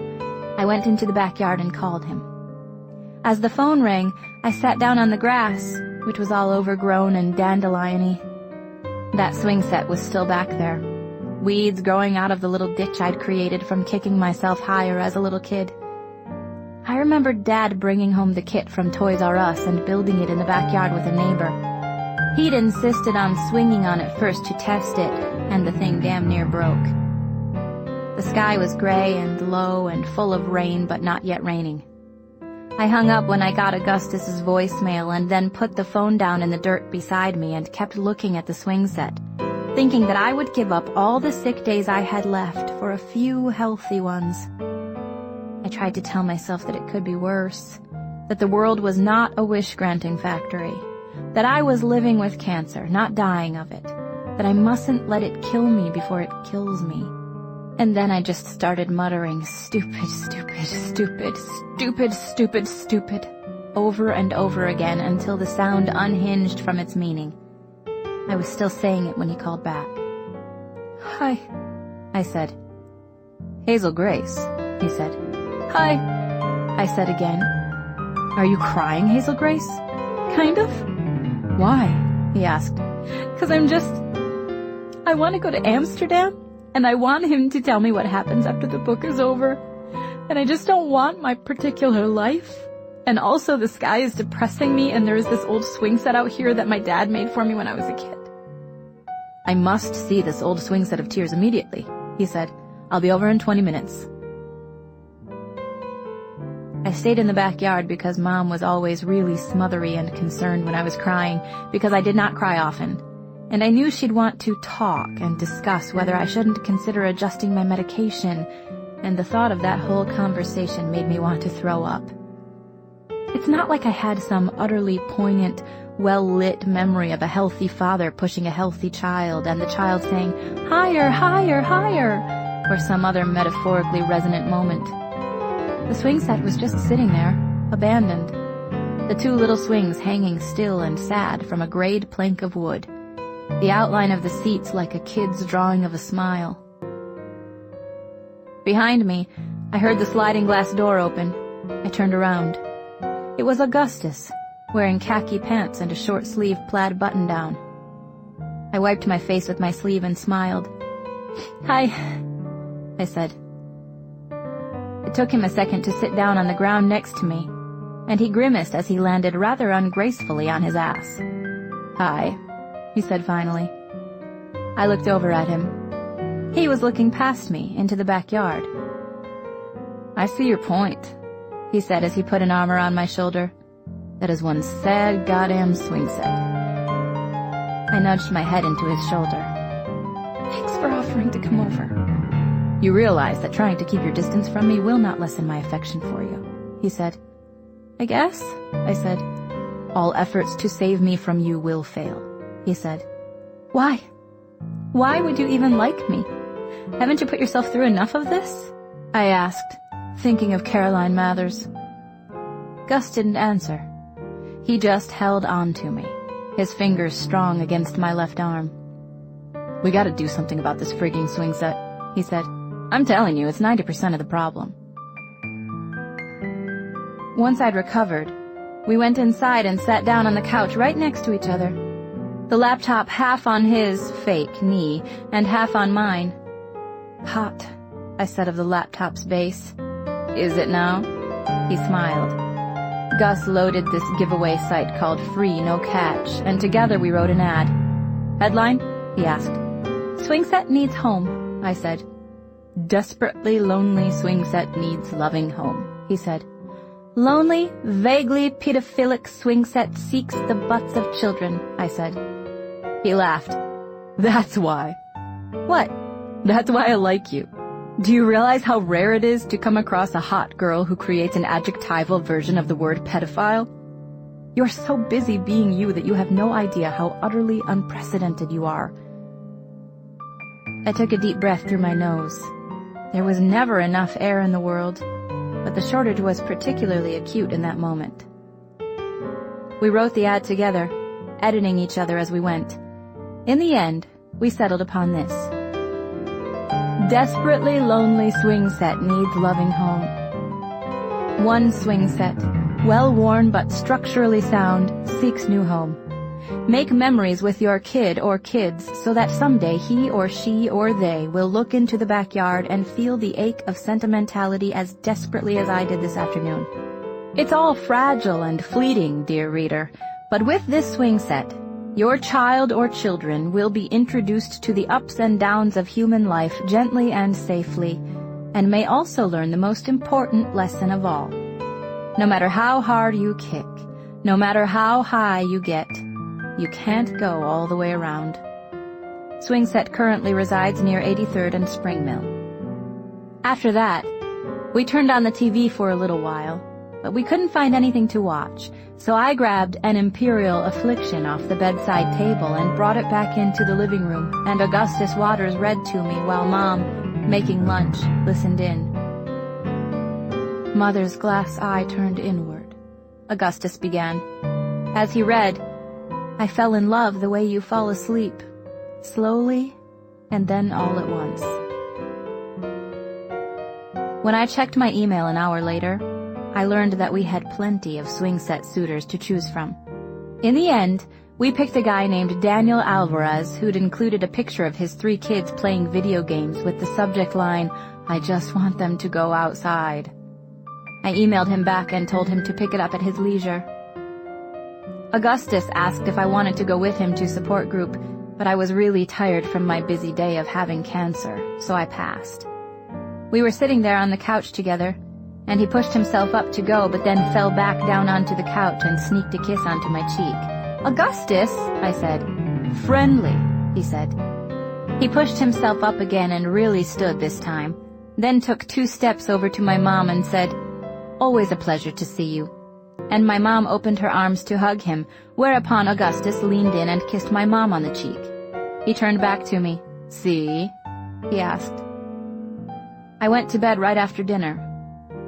I went into the backyard and called him. As the phone rang, I sat down on the grass, which was all overgrown and dandelion-y. That swing set was still back there, weeds growing out of the little ditch I'd created from kicking myself higher as a little kid. I remembered Dad bringing home the kit from Toys R Us and building it in the backyard with a neighbor. He'd insisted on swinging on it first to test it, and the thing damn near broke. The sky was gray and low and full of rain, but not yet raining. I hung up when I got Augustus's voicemail and then put the phone down in the dirt beside me and kept looking at the swing set, thinking that I would give up all the sick days I had left for a few healthy ones. I tried to tell myself that it could be worse, that the world was not a wish-granting factory, that I was living with cancer, not dying of it, that I mustn't let it kill me before it kills me. And then I just started muttering, stupid, stupid, stupid, stupid, stupid, stupid, over and over again until the sound unhinged from its meaning. I was still saying it when he called back. "Hi," I said. "Hazel Grace," he said. "Hi," I said again. "Are you crying, Hazel Grace?" "Kind of." "Why?" he asked. "'Cause I want to go to Amsterdam, and I want him to tell me what happens after the book is over. And I just don't want my particular life. And also the sky is depressing me, and there is this old swing set out here that my dad made for me when I was a kid." "I must see this old swing set of tears immediately," he said. "I'll be over in 20 minutes. I stayed in the backyard because Mom was always really smothery and concerned when I was crying, because I did not cry often. And I knew she'd want to talk and discuss whether I shouldn't consider adjusting my medication, and the thought of that whole conversation made me want to throw up. It's not like I had some utterly poignant, well-lit memory of a healthy father pushing a healthy child and the child saying, "Higher, higher, higher," or some other metaphorically resonant moment. The swing set was just sitting there, abandoned. The 2 little swings hanging still and sad from a grayed plank of wood. The outline of the seats like a kid's drawing of a smile. Behind me, I heard the sliding glass door open. I turned around. It was Augustus, wearing khaki pants and a short-sleeved plaid button-down. I wiped my face with my sleeve and smiled. "Hi," I said. It took him a second to sit down on the ground next to me, and he grimaced as he landed rather ungracefully on his ass. "Hi," he said finally. I looked over at him. He was looking past me into the backyard. "I see your point," he said as he put an arm around my shoulder. "That is one sad goddamn swing set." I nudged my head into his shoulder. "Thanks for offering to come over. You realize that trying to keep your distance from me will not lessen my affection for you," he said. "I guess," I said. "All efforts to save me from you will fail," he said. "Why? Why would you even like me? Haven't you put yourself through enough of this?" I asked, thinking of Caroline Mathers. Gus didn't answer. He just held on to me, his fingers strong against my left arm. "We gotta do something about this frigging swing set," he said. "I'm telling you, it's 90% of the problem." Once I'd recovered, we went inside and sat down on the couch right next to each other, the laptop half on his fake knee and half on mine. "Hot," I said of the laptop's base. Is it now? He smiled. Gus loaded this giveaway site called Free No Catch, and together we wrote an ad. Headline? He asked. Swing set needs home, I said. Desperately lonely swing set needs loving home, he said. Lonely, vaguely pedophilic swing set seeks the butts of children, I said. He laughed. That's why. What? That's why I like you. Do you realize how rare it is to come across a hot girl who creates an adjectival version of the word pedophile? You're so busy being you that you have no idea how utterly unprecedented you are. I took a deep breath through my nose. There was never enough air in the world, but the shortage was particularly acute in that moment. We wrote the ad together, editing each other as we went. In the end, we settled upon this. Desperately lonely swing set needs loving home. One swing set, well-worn but structurally sound, seeks new home. Make memories with your kid or kids so that someday he or she or they will look into the backyard and feel the ache of sentimentality as desperately as I did this afternoon. It's all fragile and fleeting, dear reader, but with this swing set, your child or children will be introduced to the ups and downs of human life gently and safely, and may also learn the most important lesson of all. No matter how hard you kick, no matter how high you get, you can't go all the way around. Swing set currently resides near 83rd and Spring Mill. After that, we turned on the TV for a little while, but we couldn't find anything to watch, so I grabbed An Imperial Affliction off the bedside table and brought it back into the living room, and Augustus Waters read to me while Mom, making lunch, listened in. Mother's glass eye turned inward, Augustus began. As he read, I fell in love the way you fall asleep, slowly and then all at once. When I checked my email an hour later, I learned that we had plenty of swing set suitors to choose from. In the end, we picked a guy named Daniel Alvarez who'd included a picture of his 3 kids playing video games with the subject line, I just want them to go outside. I emailed him back and told him to pick it up at his leisure. Augustus asked if I wanted to go with him to support group, but I was really tired from my busy day of having cancer, so I passed. We were sitting there on the couch together, and he pushed himself up to go but then fell back down onto the couch and sneaked a kiss onto my cheek. Augustus, I said. Friendly, he said. He pushed himself up again and really stood this time, then took 2 steps over to my mom and said, Always a pleasure to see you. And my mom opened her arms to hug him, whereupon Augustus leaned in and kissed my mom on the cheek. He turned back to me. See? He asked. I went to bed right after dinner,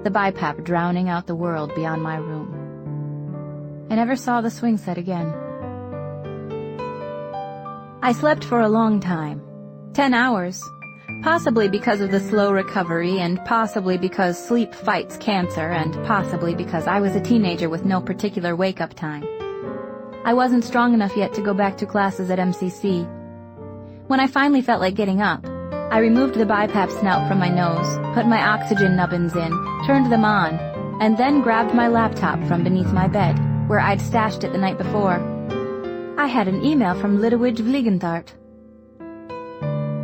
the BiPAP drowning out the world beyond my room. I never saw the swing set again. I slept for a long time, 10 hours, possibly because of the slow recovery, and possibly because sleep fights cancer, and possibly because I was a teenager with no particular wake-up time. I wasn't strong enough yet to go back to classes at MCC. When I finally felt like getting up, I removed the BiPAP snout from my nose, put my oxygen nubbins in, turned them on, and then grabbed my laptop from beneath my bed, where I'd stashed it the night before. I had an email from Lidewij Vliegentart.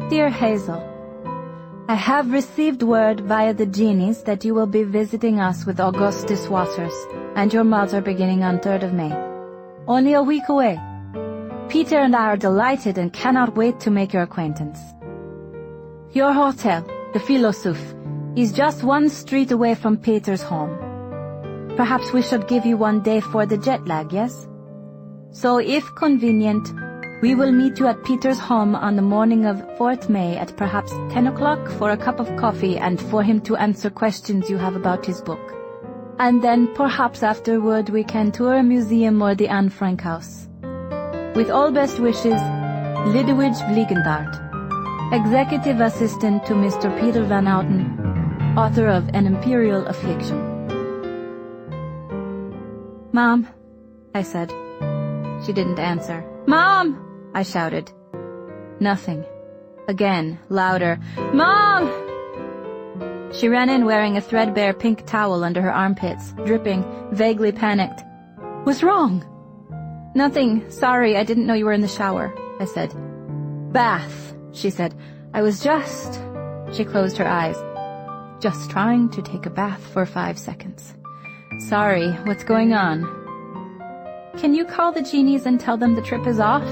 Dear Hazel, I have received word via the genies that you will be visiting us with Augustus Waters and your mother beginning on 3rd of May. Only a week away. Peter and I are delighted and cannot wait to make your acquaintance. Your hotel, the Philosophe, is just 1 street away from Peter's home. Perhaps we should give you 1 day for the jet lag, yes? So if convenient, we will meet you at Peter's home on the morning of 4th May at perhaps 10 o'clock for a cup of coffee and for him to answer questions you have about his book. And then perhaps afterward we can tour a museum or the Anne Frank house. With all best wishes, Lidewij Vliegentart, Executive Assistant to Mr. Peter Van Houten, author of An Imperial Affliction. Mom, I said. She didn't answer. Mom! I shouted. Nothing. Again, louder. Mom! She ran in wearing a threadbare pink towel under her armpits, dripping, vaguely panicked. "What's wrong?" "Nothing. Sorry, I didn't know you were in the shower," I said. "Bath," she said. "I was just—" She closed her eyes. "Just trying to take a bath for 5 seconds. Sorry, what's going on?" "Can you call the genies and tell them the trip is off?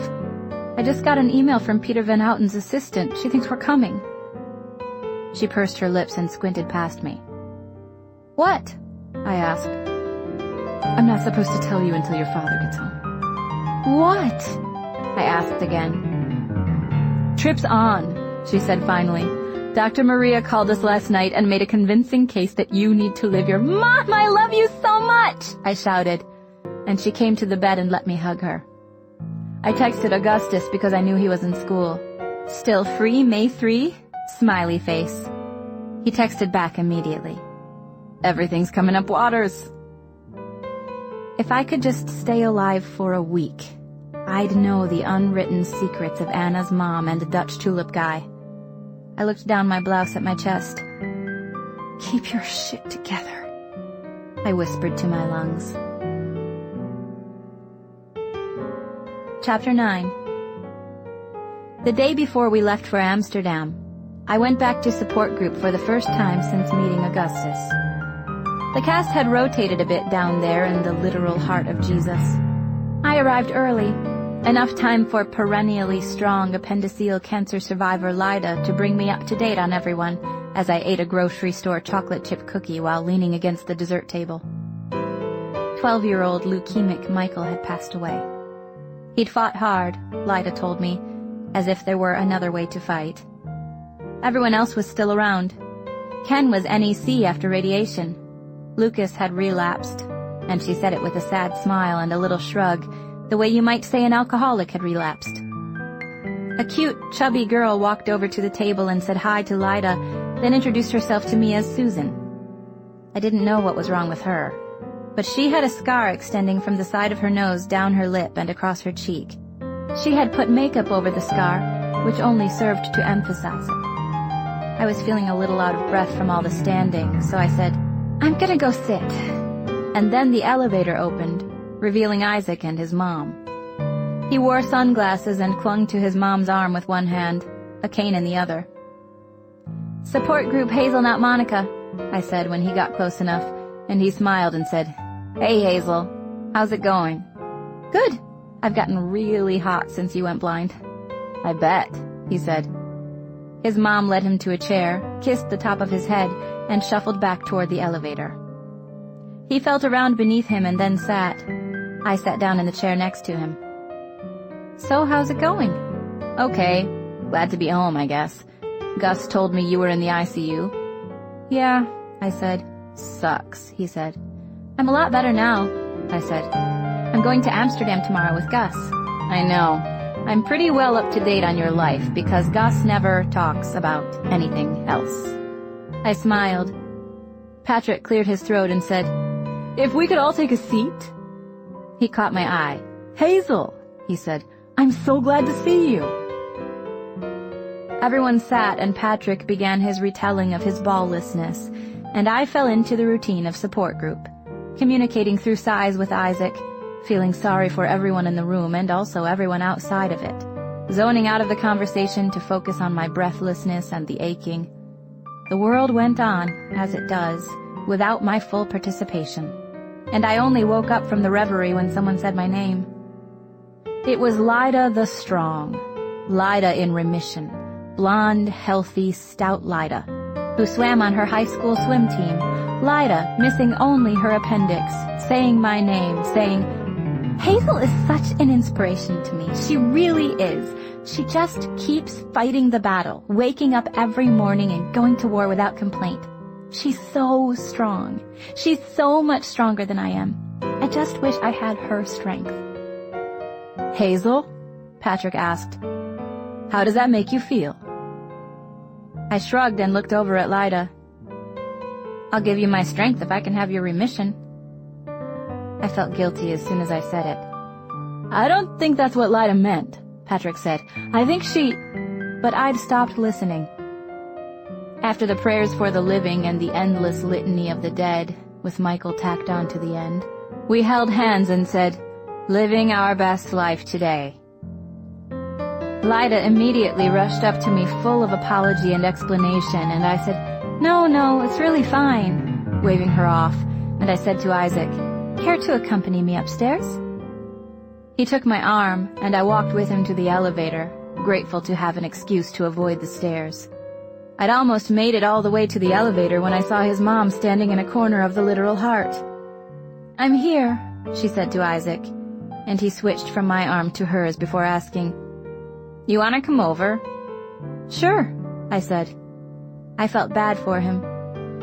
I just got an email from Peter Van Houten's assistant. She thinks we're coming." She pursed her lips and squinted past me. "What?" I asked. "I'm not supposed to tell you until your father gets home." "What?" I asked again. "Trip's on," she said finally. "Dr. Maria called us last night and made a convincing case that you need to live your—" "Mom, I love you so much!" I shouted, and she came to the bed and let me hug her. I texted Augustus because I knew he was in school. "Still free May 3? Smiley face. He texted back immediately. "Everything's coming up waters." If I could just stay alive for a week, I'd know the unwritten secrets of Anna's mom and the Dutch tulip guy. I looked down my blouse at my chest. "Keep your shit together," I whispered to my lungs. Chapter 9. The day before we left for Amsterdam, I went back to support group for the first time since meeting Augustus. The cast had rotated a bit down there in the literal heart of Jesus. I arrived early, enough time for perennially strong appendiceal cancer survivor Lyda to bring me up to date on everyone as I ate a grocery store chocolate chip cookie while leaning against the dessert table. 12-year-old leukemic Michael had passed away. He'd fought hard, Lyda told me, as if there were another way to fight. Everyone else was still around. Ken was NEC after radiation. Lucas had relapsed, and she said it with a sad smile and a little shrug, the way you might say an alcoholic had relapsed. A cute, chubby girl walked over to the table and said hi to Lyda, then introduced herself to me as Susan. I didn't know what was wrong with her, but she had a scar extending from the side of her nose down her lip and across her cheek. She had put makeup over the scar, which only served to emphasize it. I was feeling a little out of breath from all the standing, so I said, "I'm gonna go sit." And then the elevator opened, revealing Isaac and his mom. He wore sunglasses and clung to his mom's arm with one hand, a cane in the other. "Support group Hazelnut Monica," I said when he got close enough, and he smiled and said, "Hey Hazel, how's it going?" "Good. I've gotten really hot since you went blind." "I bet," he said. His mom led him to a chair, kissed the top of his head, and shuffled back toward the elevator. He felt around beneath him and then sat. I sat down in the chair next to him. "So how's it going?" "Okay. Glad to be home, I guess. Gus told me you were in the ICU." "Yeah," I said. "Sucks," he said. "I'm a lot better now," I said. "I'm going to Amsterdam tomorrow with Gus." "I know. I'm pretty well up to date on your life because Gus never talks about anything else." I smiled. Patrick cleared his throat and said, "If we could all take a seat?" He caught my eye. "Hazel," he said, "I'm so glad to see you." Everyone sat and Patrick began his retelling of his balllessness, and I fell into the routine of support group, communicating through sighs with Isaac, feeling sorry for everyone in the room and also everyone outside of it, zoning out of the conversation to focus on my breathlessness and the aching. The world went on, as it does, without my full participation, and I only woke up from the reverie when someone said my name. It was Lyda the Strong, Lyda in remission, blonde, healthy, stout Lyda, who swam on her high school swim team, Lyda missing only her appendix, saying my name, saying, "Hazel is such an inspiration to me. She really is. She just keeps fighting the battle, waking up every morning and going to war without complaint. She's so strong. She's so much stronger than I am. I just wish I had her strength." "Hazel?" Patrick asked. "How does that make you feel?" I shrugged and looked over at Lyda. "I'll give you my strength if I can have your remission." I felt guilty as soon as I said it. "I don't think that's what Lyda meant," Patrick said. "I think she—" But I'd stopped listening. After the prayers for the living and the endless litany of the dead, with Michael tacked on to the end, we held hands and said, "Living our best life today." Lyda immediately rushed up to me full of apology and explanation, and I said, No, it's really fine," waving her off, and I said to Isaac, "Care to accompany me upstairs?" He took my arm, and I walked with him to the elevator, grateful to have an excuse to avoid the stairs. I'd almost made it all the way to the elevator when I saw his mom standing in a corner of the literal heart. "I'm here," she said to Isaac, and he switched from my arm to hers before asking, "You want to come over?" "Sure," I said. I felt bad for him.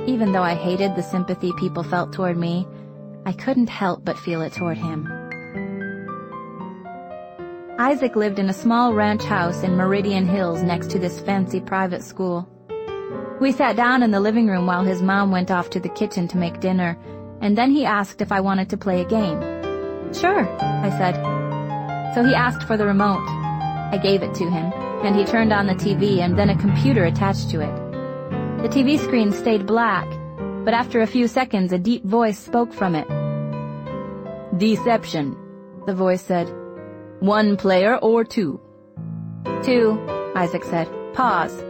Even though I hated the sympathy people felt toward me, I couldn't help but feel it toward him. Isaac lived in a small ranch house in Meridian Hills next to this fancy private school. We sat down in the living room while his mom went off to the kitchen to make dinner, and then he asked if I wanted to play a game. "Sure," I said. So he asked for the remote. I gave it to him, and he turned on the TV and then a computer attached to it. The TV screen stayed black, but after a few seconds a deep voice spoke from it. "Deception," the voice said. "1 player or 2? 2, Isaac said. "Pause."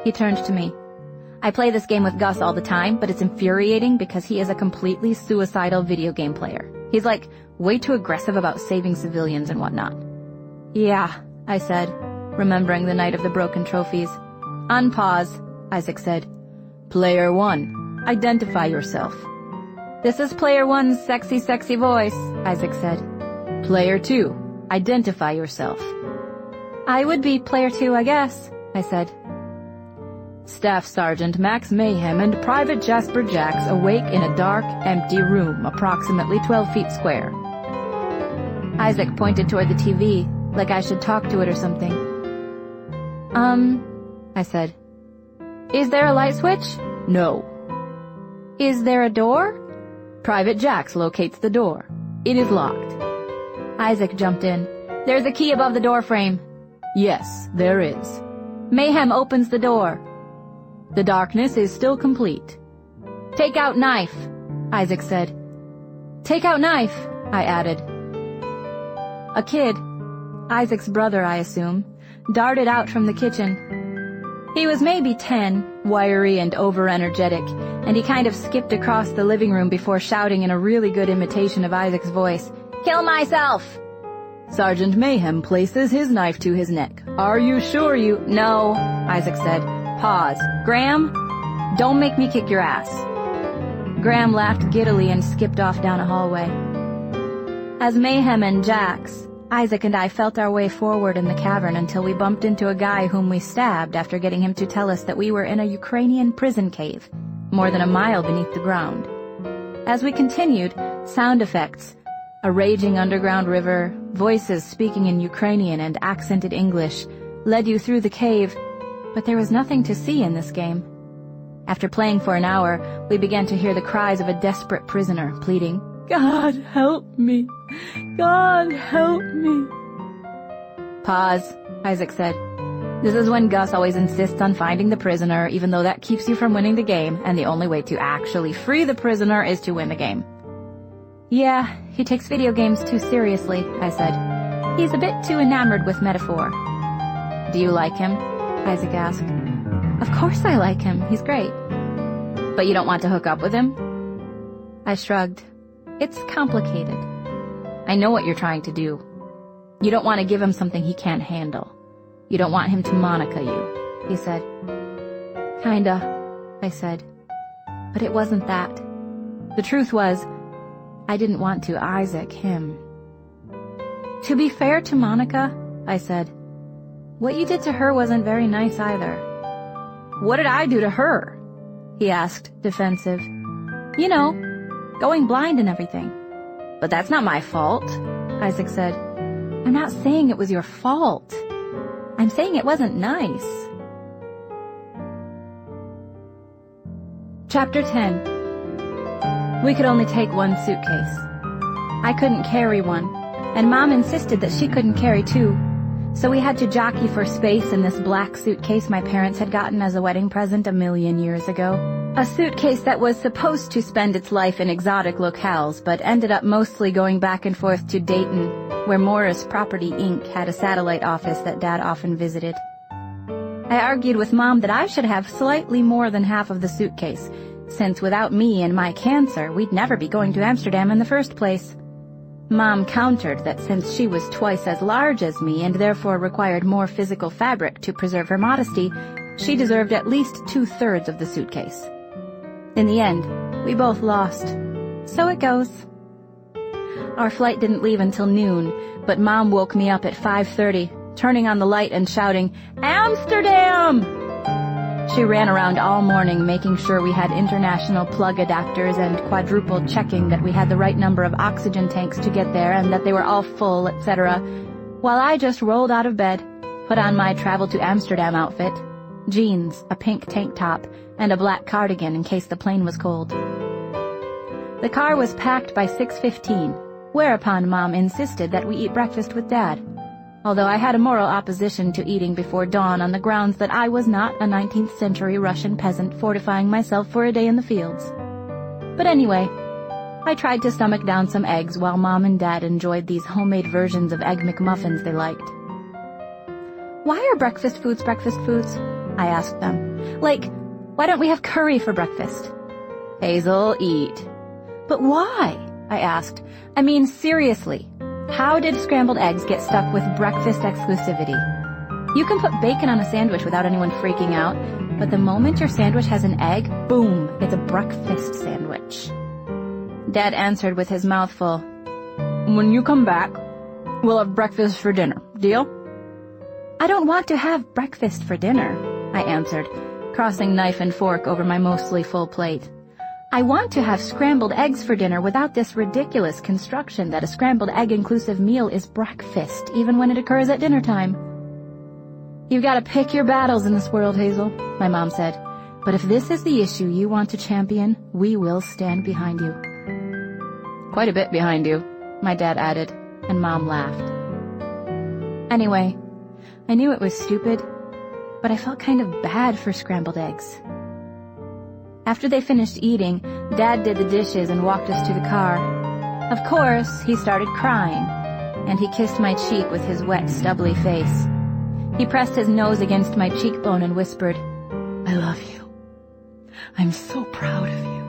He turned to me. "I play this game with Gus all the time, but it's infuriating because he is a completely suicidal video game player. He's like way too aggressive about saving civilians and whatnot." "Yeah," I said, remembering the night of the broken trophies. "Unpause," Isaac said. "Player 1, identify yourself." "This is Player 1's sexy voice," Isaac said. "Player 2, identify yourself." "I would be Player 2, I guess," I said. "Staff Sergeant Max Mayhem and Private Jasper Jacks awake in a dark, empty room approximately 12 feet square." Isaac pointed toward the TV, like I should talk to it or something. I said. "Is there a light switch?" "No." "Is there a door?" "Private Jacks locates the door. It is locked." Isaac jumped in. "There's a key above the door frame." "Yes, there is." "Mayhem opens the door." "The darkness is still complete." "Take out knife," Isaac said. "Take out knife," I added. A kid, Isaac's brother I assume, darted out from the kitchen. He was maybe 10, wiry and over-energetic, and he kind of skipped across the living room before shouting in a really good imitation of Isaac's voice, "Kill myself!" Sergeant Mayhem places his knife to his neck. "Are you sure you—" "No," Isaac said. "Pause. Graham, don't make me kick your ass." Graham laughed giddily and skipped off down a hallway. As Mayhem and Jax, Isaac and I felt our way forward in the cavern until we bumped into a guy whom we stabbed after getting him to tell us that we were in a Ukrainian prison cave, more than a mile beneath the ground. As we continued, sound effects, a raging underground river, voices speaking in Ukrainian and accented English, led you through the cave, but there was nothing to see in this game. After playing for an hour, we began to hear the cries of a desperate prisoner pleading, "God help me! God help me!" "Pause," Isaac said. "This is when Gus always insists on finding the prisoner, even though that keeps you from winning the game, and the only way to actually free the prisoner is to win the game." "Yeah, he takes video games too seriously," I said. "He's a bit too enamored with metaphor." "Do you like him?" Isaac asked. "Of course I like him. He's great." "But you don't want to hook up with him?" I shrugged. "It's complicated." "I know what you're trying to do. You don't want to give him something he can't handle. You don't want him to Monica you," he said. "Kinda," I said. But it wasn't that. The truth was, I didn't want to Isaac him. "To be fair to Monica," I said, "what you did to her wasn't very nice either." "What did I do to her?" he asked, defensive. "You know, going blind and everything." "But that's not my fault," Isaac said. "I'm not saying it was your fault. I'm saying it wasn't nice." Chapter 10. We could only take one suitcase. I couldn't carry one, and Mom insisted that she couldn't carry two. so we had to jockey for space in this black suitcase my parents had gotten as a wedding present 1,000,000 years ago. A suitcase that was supposed to spend its life in exotic locales, but ended up mostly going back and forth to Dayton, where Morris Property Inc. had a satellite office that Dad often visited. I argued with Mom that I should have slightly more than half of the suitcase, since without me and my cancer, we'd never be going to Amsterdam in the first place. Mom countered that since she was twice as large as me and therefore required more physical fabric to preserve her modesty, she deserved at least 2/3 of the suitcase. In the end, we both lost. So it goes. Our flight didn't leave until noon, but Mom woke me up at 5:30, turning on the light and shouting, "Amsterdam!" She ran around all morning making sure we had international plug adapters and quadruple checking that we had the right number of oxygen tanks to get there and that they were all full, etc., while I just rolled out of bed, put on my travel to Amsterdam outfit, jeans, a pink tank top, and a black cardigan in case the plane was cold. The car was packed by 6:15, whereupon Mom insisted that we eat breakfast with Dad, although I had a moral opposition to eating before dawn on the grounds that I was not a 19th century Russian peasant fortifying myself for a day in the fields. But anyway, I tried to stomach down some eggs while Mom and Dad enjoyed these homemade versions of Egg McMuffins they liked. "Why are breakfast foods?" I asked them. "Like, why don't we have curry for breakfast?" "Hazel, eat." "But why?" I asked. I mean, seriously. How did scrambled eggs get stuck with breakfast exclusivity? You can put bacon on a sandwich without anyone freaking out, but the moment your sandwich has an egg, boom, it's a breakfast sandwich. Dad answered with his mouth full. "When you come back, we'll have breakfast for dinner. Deal?" "I don't want to have breakfast for dinner," I answered, crossing knife and fork over my mostly full plate. "I want to have scrambled eggs for dinner without this ridiculous construction that a scrambled egg-inclusive meal is breakfast, even when it occurs at dinner time." "You've got to pick your battles in this world, Hazel," my mom said. "But if this is the issue you want to champion, we will stand behind you." "Quite a bit behind you," my dad added, and Mom laughed. Anyway, I knew it was stupid, but I felt kind of bad for scrambled eggs. After they finished eating, Dad did the dishes and walked us to the car. Of course, he started crying, and he kissed my cheek with his wet, stubbly face. He pressed his nose against my cheekbone and whispered, "I love you. I'm so proud of you."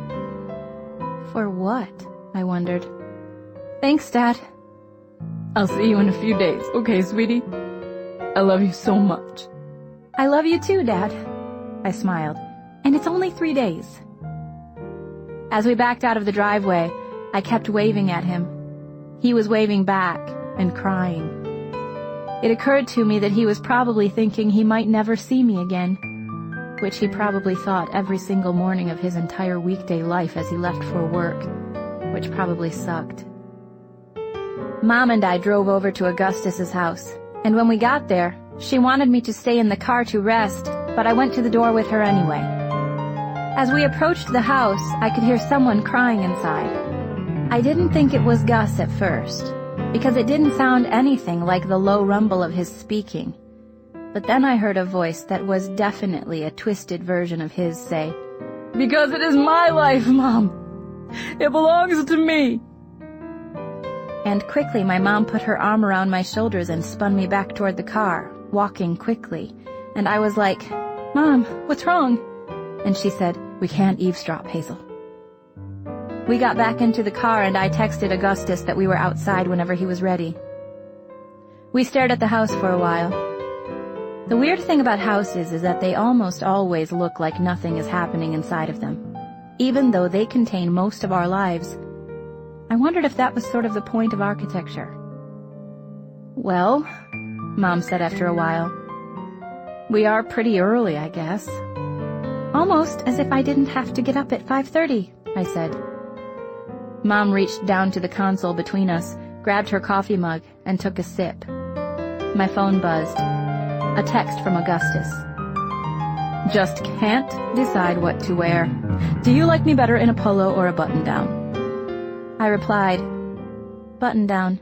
For what? I wondered. "Thanks, Dad." "I'll see you in a few days, okay, sweetie? I love you so much." "I love you too, Dad." I smiled. "And it's only 3 days." As we backed out of the driveway, I kept waving at him. He was waving back and crying. It occurred to me that he was probably thinking he might never see me again, which he probably thought every single morning of his entire weekday life as he left for work, which probably sucked. Mom and I drove over to Augustus's house, and when we got there, she wanted me to stay in the car to rest, but I went to the door with her anyway. As we approached the house, I could hear someone crying inside. I didn't think it was Gus at first, because it didn't sound anything like the low rumble of his speaking. But then I heard a voice that was definitely a twisted version of his say, "Because it is my life, Mom. It belongs to me." And quickly my mom put her arm around my shoulders and spun me back toward the car, walking quickly. And I was like, "Mom, what's wrong?" And she said, "We can't eavesdrop, Hazel." We got back into the car and I texted Augustus that we were outside whenever he was ready. We stared at the house for a while. The weird thing about houses is that they almost always look like nothing is happening inside of them, even though they contain most of our lives. I wondered if that was sort of the point of architecture. "Well," Mom said after a while, "we are pretty early, I guess." "Almost as if I didn't have to get up at 5:30, I said. Mom reached down to the console between us, grabbed her coffee mug, and took a sip. My phone buzzed. A text from Augustus. "Just can't decide what to wear. Do you like me better in a polo or a button-down?" I replied, "Button-down."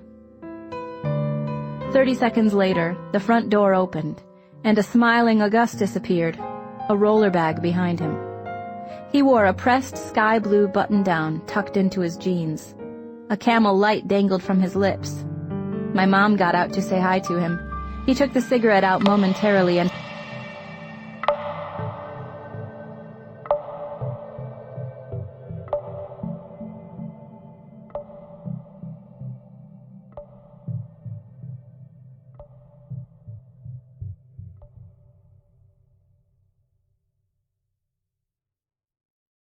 30 seconds later, the front door opened, and a smiling Augustus appeared, a roller bag behind him. He wore a pressed sky blue button-down tucked into his jeans. A Camel Light dangled from his lips. My mom got out to say hi to him. He took the cigarette out momentarily and